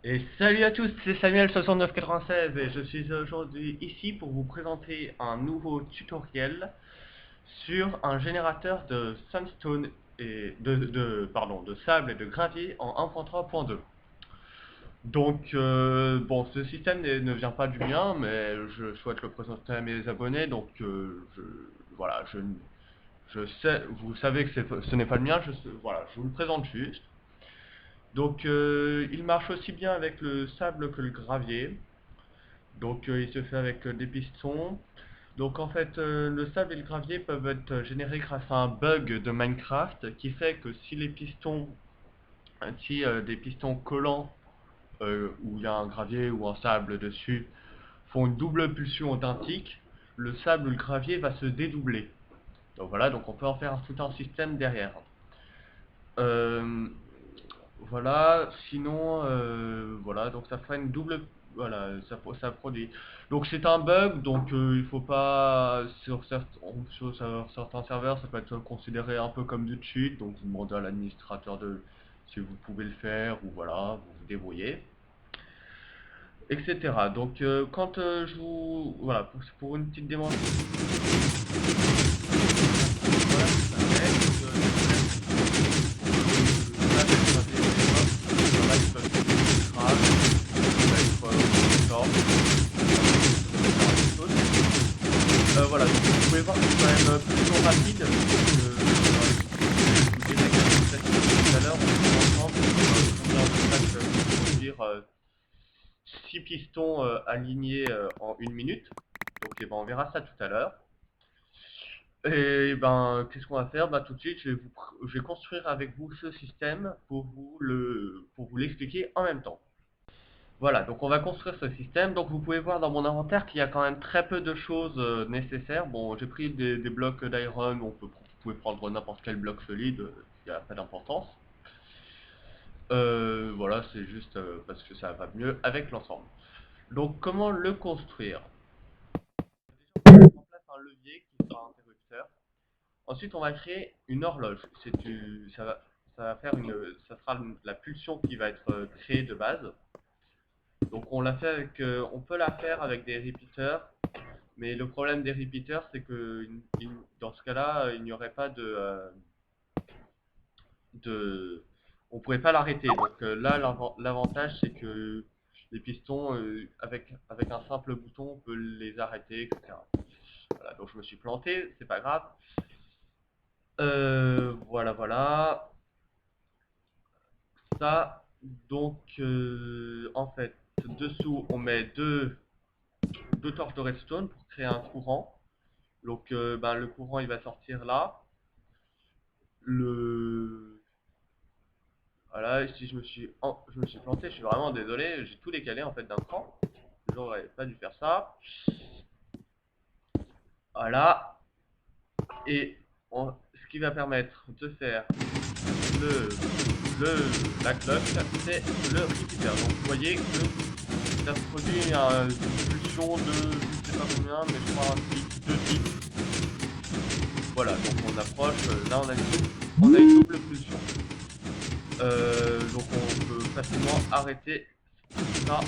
Et salut à tous, c'est Samuel6996 et je suis aujourd'hui ici pour vous présenter un nouveau tutoriel sur un générateur de sandstone et de sable et de gravier en 1.3.2. Donc bon, ce système ne vient pas du mien, mais je souhaite le présenter à mes abonnés, donc voilà, je sais, vous savez que ce n'est pas le mien, voilà, je vous le présente juste. Donc il marche aussi bien avec le sable que le gravier. Donc il se fait avec des pistons. Donc en fait le sable et le gravier peuvent être générés grâce à un bug de Minecraft qui fait que si les pistons, si des pistons collants où il y a un gravier ou un sable dessus font une double pulsion d'un tick, le sable ou le gravier va se dédoubler. Donc voilà, donc on peut en faire tout un système derrière. Euh, Voilà, sinon, voilà, donc ça ferait une double, voilà, ça produit. Donc c'est un bug, donc il faut pas, sur certains serveurs, ça peut être considéré un peu comme du cheat, donc vous demandez à l'administrateur de si vous pouvez le faire, ou voilà, vous vous débrouillez, etc. Donc quand je vous, voilà, pour une petite démonstration, voilà ce que ça fait. Donc, voilà, donc vous pouvez voir que c'est quand même plutôt rapide. Je vous dirai quelques statistiques tout à l'heure. On va ensemble combien de plaques peut produire 6 pistons alignés en 1 minute. Donc eh ben, on verra ça tout à l'heure. Et ben, qu'est-ce qu'on va faire? Bah, tout de suite, je vais construire avec vous ce système pour vous l'expliquer en même temps. Voilà, donc on va construire ce système. Donc vous pouvez voir dans mon inventaire qu'il y a quand même très peu de choses nécessaires. Bon, j'ai pris des blocs d'iron, vous pouvez prendre n'importe quel bloc solide, il n'y a pas d'importance. Voilà, c'est juste parce que ça va mieux avec l'ensemble. Donc comment le construire? Déjà, on va mettre en place un levier qui sera un interrupteur. Ensuite, on va créer une horloge. Ça va faire ça sera la pulsion qui va être créée de base. Donc on peut la faire avec des repeaters, mais le problème des repeaters, c'est que dans ce cas-là, il n'y aurait pas de, on pourrait pas l'arrêter. Donc là, l'avantage, c'est que les pistons, avec un simple bouton, on peut les arrêter, etc. Voilà, donc je me suis planté, c'est pas grave. Voilà, voilà. Ça, donc en fait, dessous, on met deux torches de redstone pour créer un courant. Donc ben, le courant il va sortir là. Le Voilà, si je me suis planté, je suis vraiment désolé, j'ai tout décalé en fait d'un cran. J'aurais pas dû faire ça. Voilà. Et ce qui va permettre de faire le, la cloche, c'est le repeater. Donc vous voyez que ça produit une pulsion de je sais pas combien, mais je crois un tick, deux ticks. Voilà, donc on approche, là on a une double pulsion. Donc on peut facilement arrêter ça.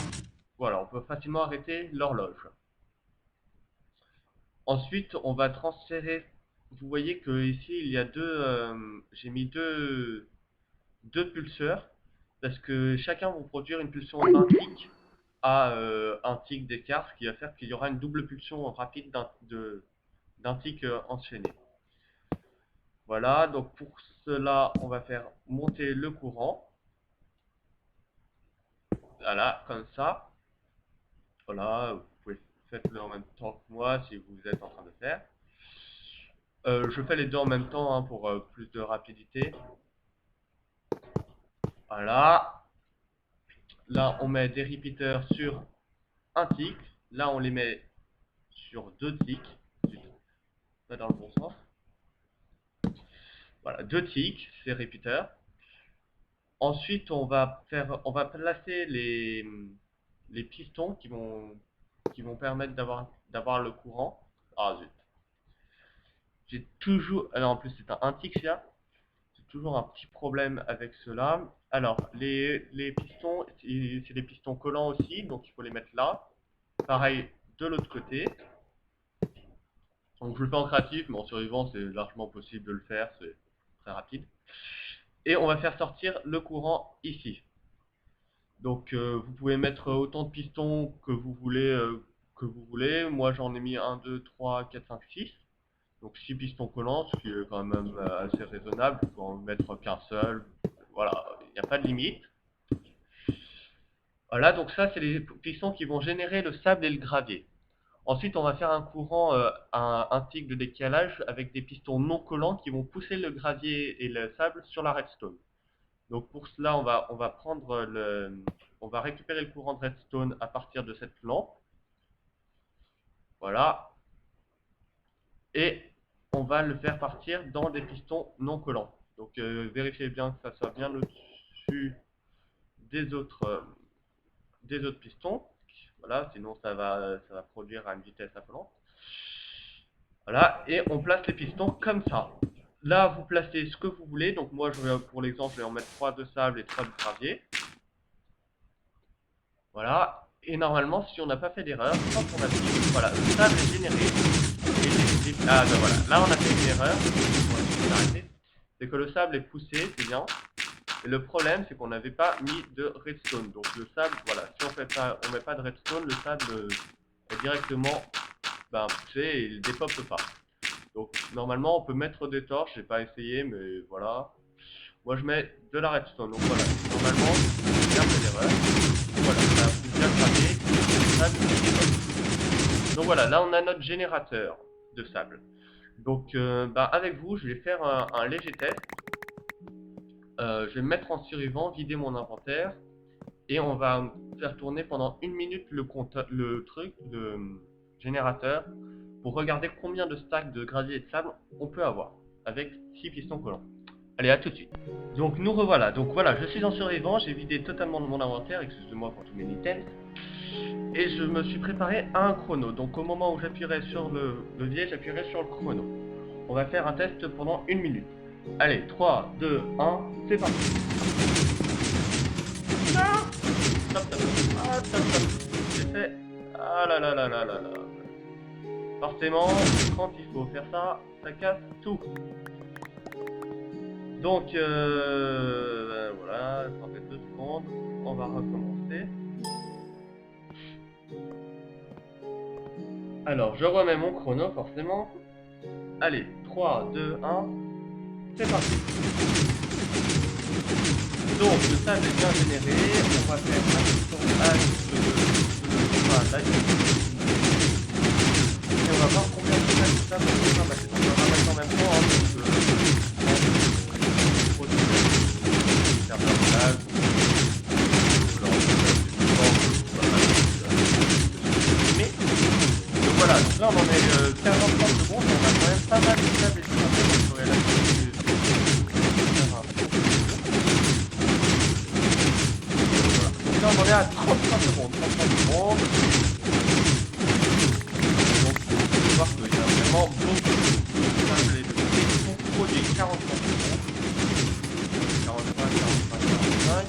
Voilà, on peut facilement arrêter l'horloge. Ensuite, on va transférer. Vous voyez que ici il y a j'ai mis deux pulseurs parce que chacun va produire une pulsion d'un tick à un tick d'écart, ce qui va faire qu'il y aura une double pulsion rapide d'un tick enchaîné. Voilà, donc pour cela, on va faire monter le courant. Voilà, comme ça. Voilà, vous pouvez faites-le en même temps que moi si vous êtes en train de faire. Je fais les deux en même temps hein, pour plus de rapidité. Voilà. Là, on met des repeaters sur un tick. Là, on les met sur deux ticks. Pas dans le bon sens. Voilà, deux ticks, ces repeaters. Ensuite, on va placer les pistons qui vont permettre d'avoir le courant. Ah zut. J'ai toujours, alors en plus c'est un tick là. J'ai toujours un petit problème avec cela. Alors, les pistons c'est des pistons collants aussi, donc il faut les mettre là. Pareil de l'autre côté. Donc je le fais en créatif, mais en survivant c'est largement possible de le faire, c'est très rapide. Et on va faire sortir le courant ici. Donc vous pouvez mettre autant de pistons que vous voulez. Moi j'en ai mis 1, 2, 3, 4, 5, 6. Donc 6 pistons collants, ce qui est quand même assez raisonnable. Vous pouvez en mettre qu'un seul. Voilà, il n'y a pas de limite. Voilà, donc ça c'est les pistons qui vont générer le sable et le gravier. Ensuite, on va faire un courant, un tic de décalage avec des pistons non collants qui vont pousser le gravier et le sable sur la redstone. Donc pour cela, on va récupérer le courant de redstone à partir de cette lampe. Voilà. Et on va le faire partir dans des pistons non collants. Donc vérifiez bien que ça soit bien au-dessus des autres pistons. Voilà, sinon ça va produire à une vitesse affolante. Voilà, et on place les pistons comme ça. Là, vous placez ce que vous voulez. Donc moi, pour l'exemple, je vais en mettre 3 de sable et 3 de gravier. Voilà. Et normalement, si on n'a pas fait d'erreur, quand on appuie, voilà, le sable est généré. Ah ben voilà, là on a fait une erreur. C'est que le sable est poussé, c'est bien. Et le problème, c'est qu'on n'avait pas mis de redstone. Donc le sable, voilà, si on met pas de redstone, le sable est directement poussé et il ne dépop pas. Donc normalement on peut mettre des torches, j'ai pas essayé mais voilà. Moi je mets de la redstone, donc voilà, normalement j'ai bien fait l'erreur. Voilà, ça a bien craqué, donc voilà, là on a notre générateur de sable. Donc avec vous, je vais faire un léger test. Je vais me mettre en survivant, vider mon inventaire. Et on va faire tourner pendant 1 minute le générateur pour regarder combien de stacks de gravier et de sable on peut avoir avec 6 pistons collants. Allez, à tout de suite. Donc nous revoilà. Donc voilà, je suis en survivant, j'ai vidé totalement de mon inventaire, excusez-moi pour tous mes items. Et je me suis préparé à un chrono. Donc au moment où j'appuierai sur le levier, j'appuierai sur le chrono. On va faire un test pendant 1 minute. Allez, 3, 2, 1, c'est parti. Ah Stop, stop. Ah, stop, stop. J'ai fait... Ah là là là là là là. Forcément, quand il faut faire ça, ça casse tout. Donc, voilà, ça fait 2 secondes. On va recommencer. Alors, je remets mon chrono, forcément. Allez, 3, 2, 1. C'est parti. Donc, le sable est bien généré. On va faire attention à ce et on va voir combien de sable on peut ramasser. On va ramasser en même temps. Donc voilà, là on en est 40 secondes, on a quand même pas mal de sable et tout. Là on en est à 33 secondes. Donc on peut voir qu'il y a vraiment beaucoup de sable et tout produit 43 secondes. 45, 45, 45.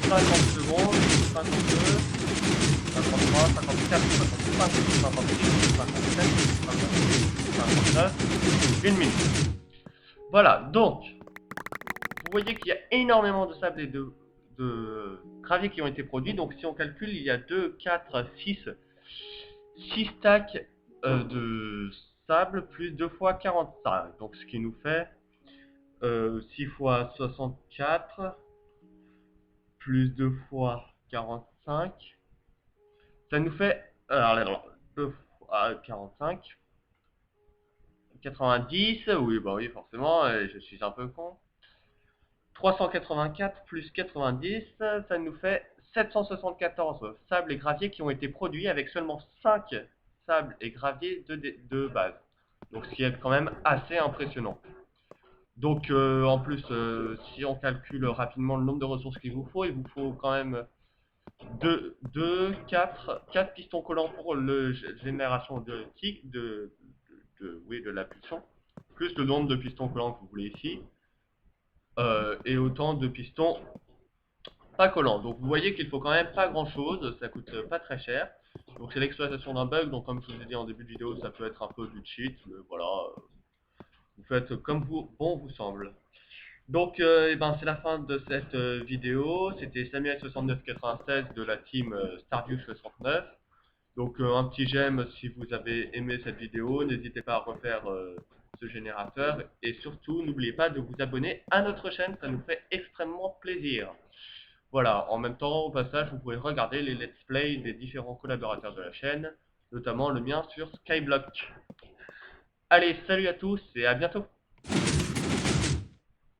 50 secondes, 52, 53, 54, 55, 56, 57, 58, 59, 1 minute. Voilà, donc, vous voyez qu'il y a énormément de sable et de gravier qui ont été produits. Donc si on calcule, il y a 2, 4, 6 stacks de sable plus 2 fois 45. Donc ce qui nous fait 6 fois 64 plus 2 fois 45. Ça nous fait, alors 2 fois 45, 90, oui, bah oui, forcément, je suis un peu con. 384 plus 90, ça nous fait 774 sables et graviers qui ont été produits avec seulement 5 sables et graviers de base. Donc ce qui est quand même assez impressionnant. Donc en plus, si on calcule rapidement le nombre de ressources qu'il vous faut, il vous faut quand même 4 pistons collants pour la génération de tic, de la pulsion, plus le nombre de pistons collants que vous voulez ici. et autant de pistons pas collants. Donc vous voyez qu'il faut quand même pas grand chose, ça coûte pas très cher. Donc c'est l'exploitation d'un bug, donc comme je vous ai dit en début de vidéo, ça peut être un peu du cheat, mais voilà, vous faites comme bon vous semble. Donc eh ben, c'est la fin de cette vidéo, c'était Samuel6996 de la team Stardew 69. Donc un petit j'aime si vous avez aimé cette vidéo, n'hésitez pas à refaire ce générateur et surtout n'oubliez pas de vous abonner à notre chaîne, ça nous fait extrêmement plaisir. Voilà, en même temps au passage vous pouvez regarder les let's play des différents collaborateurs de la chaîne, notamment le mien sur Skyblock. Allez, salut à tous et à bientôt.